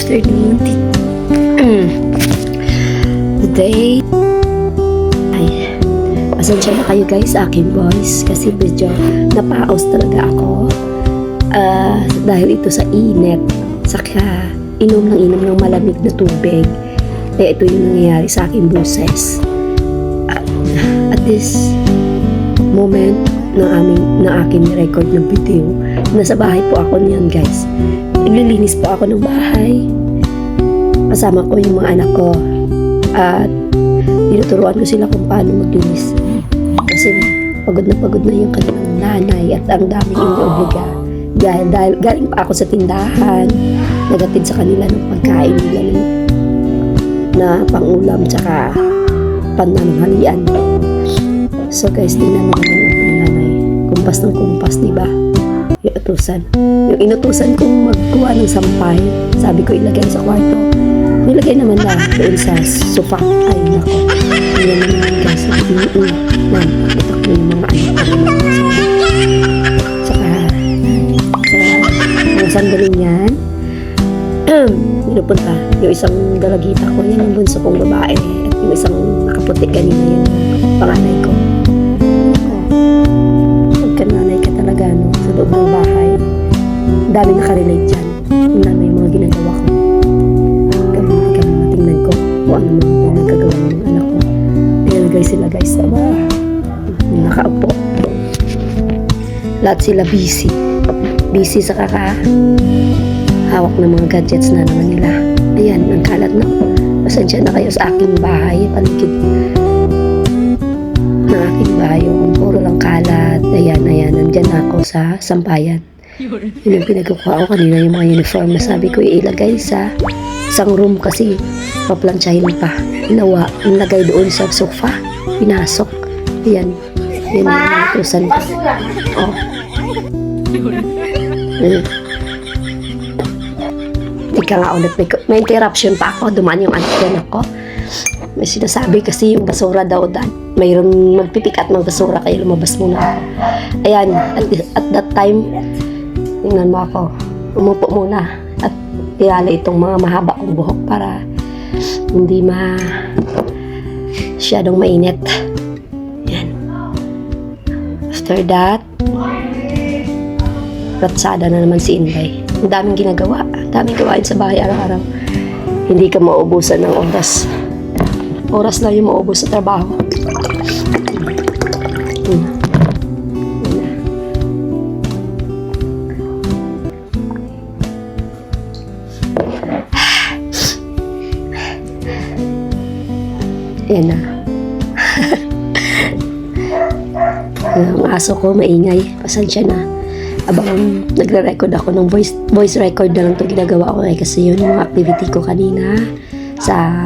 afternoon. Today, ay, pasensya na kayo guys sa aking voice kasi medyo napaos talaga ako. Dahil ito sa init, saka inom ng malamig na tubig. Kaya ito yung nangyayari sa aking boses. At this moment na aking record ng video, nasa bahay po ako niyan guys. Naglilinis po ako ng bahay. Kasama ko yung mga anak ko. At tinuturuan ko sila kung paano maglinis. Kasi pagod na yung kanilang nanay at ang daming inobliga. Dahil galing pa ako sa tindahan, nagatid sa kanila ng pagkain nila na pangulam tsaka pananghalian. So guys, tingnan mo naman ang nanay. Kumpas ng kumpas, diba? Yung inutusan kong magkuha ng sampay, sabi ko ilagay sa kwarto. Nilagay naman na doon sa sofa. Ay, nako. Ayan naman guys. Ito ko yung mga anak ko. Saka, mga sandaling yan, pinupunta. Yung isang dalagita ko, yan yung bunso kong babae. At yung isang nakaputi kanina, yan yung panganay ko. Pagkananay ka talaga, no? Sa loob ng bahay. Dami nakarelate dyan. Yung nanay mga ginagawa ko. Tingnan ko kung ano mga nagkagawa ng anak ko. Nilagay sila guys sa nakaupo. Lahat sila busy. Busy sa hawak ng mga gadgets na naman nila. Ayan, ang kalat na. Pasensya na kayo sa aking bahay. Paligid ng aking bahay. Puro lang kalat. Ayan. Nandyan ako sa sampayan. Yun yung pinagkukuha ko kanina, yung mga uniform na sabi ko ilagay sa isang room kasi paplansyahin pa. Nilagay doon sa sofa. Pinasok. Ayan. Yan yung natusan ko. Oh. Ika nga ulit. May interruption pa ako. Dumaan yung anak ko. May sinasabi kasi yung basura daw mayroon magpipick at magbasura kaya lumabas muna ako. Ayan. At that time, tingnan mo ako. Umupo muna. At tiyali itong mga mahaba kong buhok para hindi masyadong mainit. Yan. After that, ratsada na naman si Inday. Ang daming ginagawa. Ang daming gawain sa bahay araw-araw. Hindi ka mauubusan ng oras. Oras lang yung maubos sa trabaho. Ayan na. Ang aso ko maingay. Pasensya na. Abang nagre-record ako ng voice record na lang ito ginagawa ko kasi yun yung mga activity ko kanina sa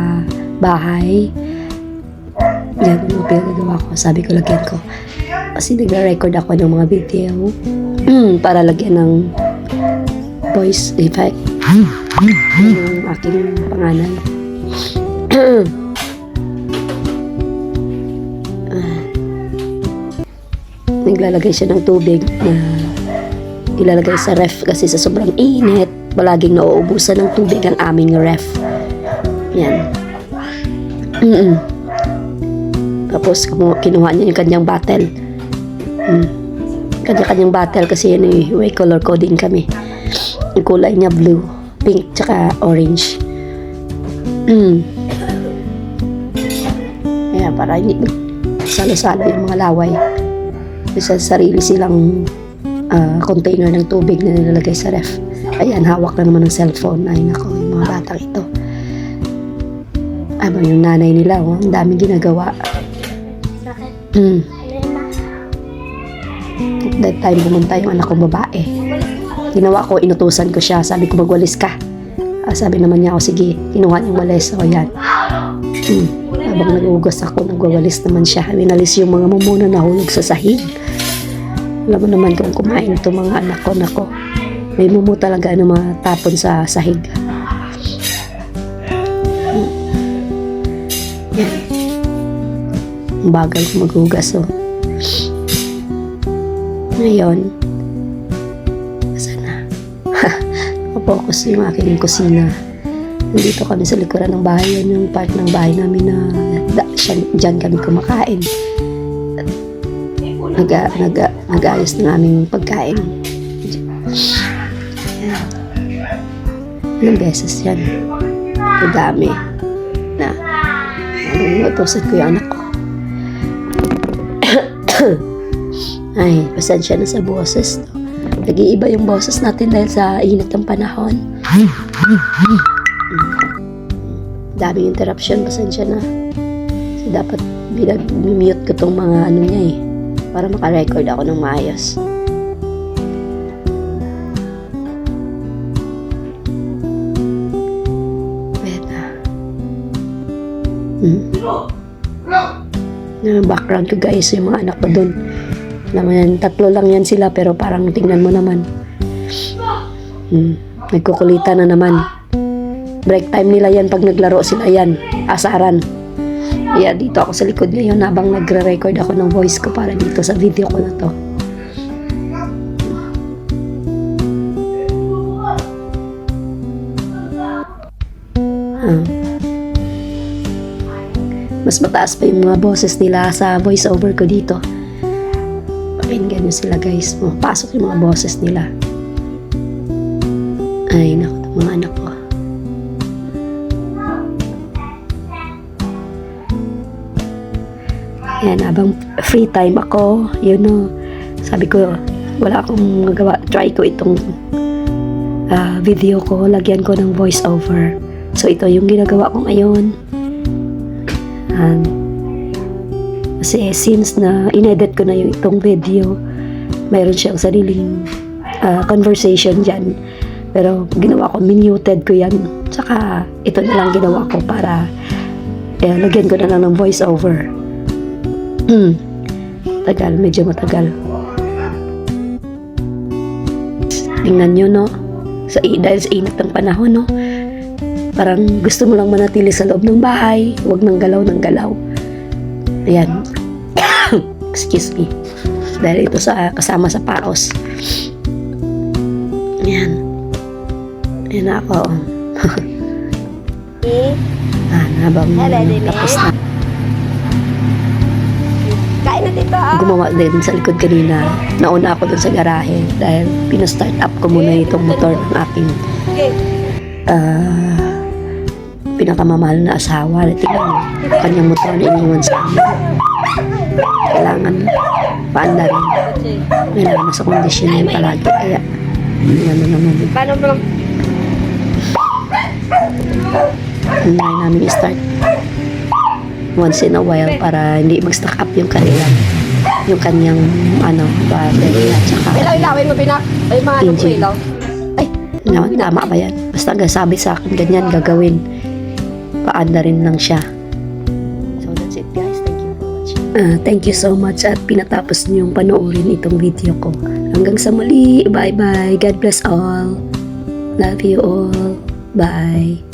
bahay. Yan yung pinagagawa ko. Sabi ko lagyan ko. Kasi nagre-record ako ng mga video para lagyan ng voice effect yung aking pangalan. Naglalagay siya ng tubig na ilalagay sa ref kasi sa sobrang init palaging nauubusan ng tubig ang aming ref. Yan. Tapos kinuha niya yung kanyang bottle. Kanya-kanyang bottle kasi yan may color coding kami. Yung kulay niya blue, pink, tsaka orange. Ayan, para hindi salo-salo yung mga laway. Sa sarili silang container ng tubig na nilalagay sa ref. Ayan, hawak na naman ng cellphone. Ay nako, yung mga batang ito. Aba, yung nanay nila, ang daming ginagawa. At that time, pumunta yung anak kong babae. Ginawa ko, inutusan ko siya. Sabi ko, magwalis ka. Sabi naman niya, sige, kinuha niyang walis. O yan. Habang nag-ugas ako, nagwawalis naman siya. Winalis yung mga mumuna na hulog sa sahig. Alam mo naman kung kumain itong mga anak ko. May mumu talaga matapon sa sahig. Yan. Ang bagal ko maghugas. Ngayon, sana focus yung aking kusina. Nandito kami sa likuran ng bahay. Yan yung part ng bahay namin na dyan kami kumakain. Nag-ayos ng aming pagkain. Yan. Ilang beses yan. Madami na utusan ko yung anak ko. Ay, pasensya na sa boses. Nag-iiba yung boses natin dahil sa init ng panahon. Daming interruption, pasensya na. So, dapat mute ko tong mga ano niya eh. Para makarecord ako ng maayos. Yung background ko guys, yung mga anak ko dun. Alam mo yan, 3 lang yan sila pero parang tingnan mo naman. Nagkukulitan na naman. Break time nila yan pag naglaro sila yan. Asaran. Kaya dito ako sa likod ngayon habang nagre-record ako ng voice ko para dito sa video ko na to. Mas mataas pa yung mga boses nila sa voice over ko dito. Pakinggan nyo sila guys. Pasok yung mga boses nila. Ay, naku, mga anak ko. Yan, habang free time ako, yun o, sabi ko, wala akong magawa. Try ko itong video ko, lagyan ko ng voice over. So, ito yung ginagawa ko ngayon. Kasi since na inedit ko na yung itong video, mayroon siyang sariling conversation dyan. Pero ginawa ko, minuted ko yan. Tsaka ito na lang ginawa ko para lagyan ko na lang ng voice over. Tagal, medyo matagal. Tingnan nyo, no? Dahil sa init ng panahon, no? Parang gusto mo lang manatili sa loob ng bahay. Huwag nang galaw ng galaw. Ayan. Excuse me. Dahil ito kasama sa paos. Ayan. Ayan na ako. Habang tapos na. Kain na dito Gumawa din sa likod kanina. Nauna ako dun sa garahe dahil pinastart up ko muna itong motor ng aking pinakamamahal na asawa. Tingnan mo, kanyang motor na iniwan sa amin. Kailangan paanda rin. Kailangan nasa kondisyon yun palagi. Kaya, ano naman. Paano mo lang? Hindi namin i-start once in a while para hindi mag-stack up yung kanyang battery at saka Ilawin mo pinak. Ay, mga ano ko engine. ilaw. Ay, tama ba yan? Basta sabi sa akin, ganyan gagawin. Paanda rin lang siya. So that's it guys. Thank you for watching. Thank you so much at pinatapos niyong panoorin itong video ko. Hanggang sa muli. Bye bye. God bless all. Love you all. Bye.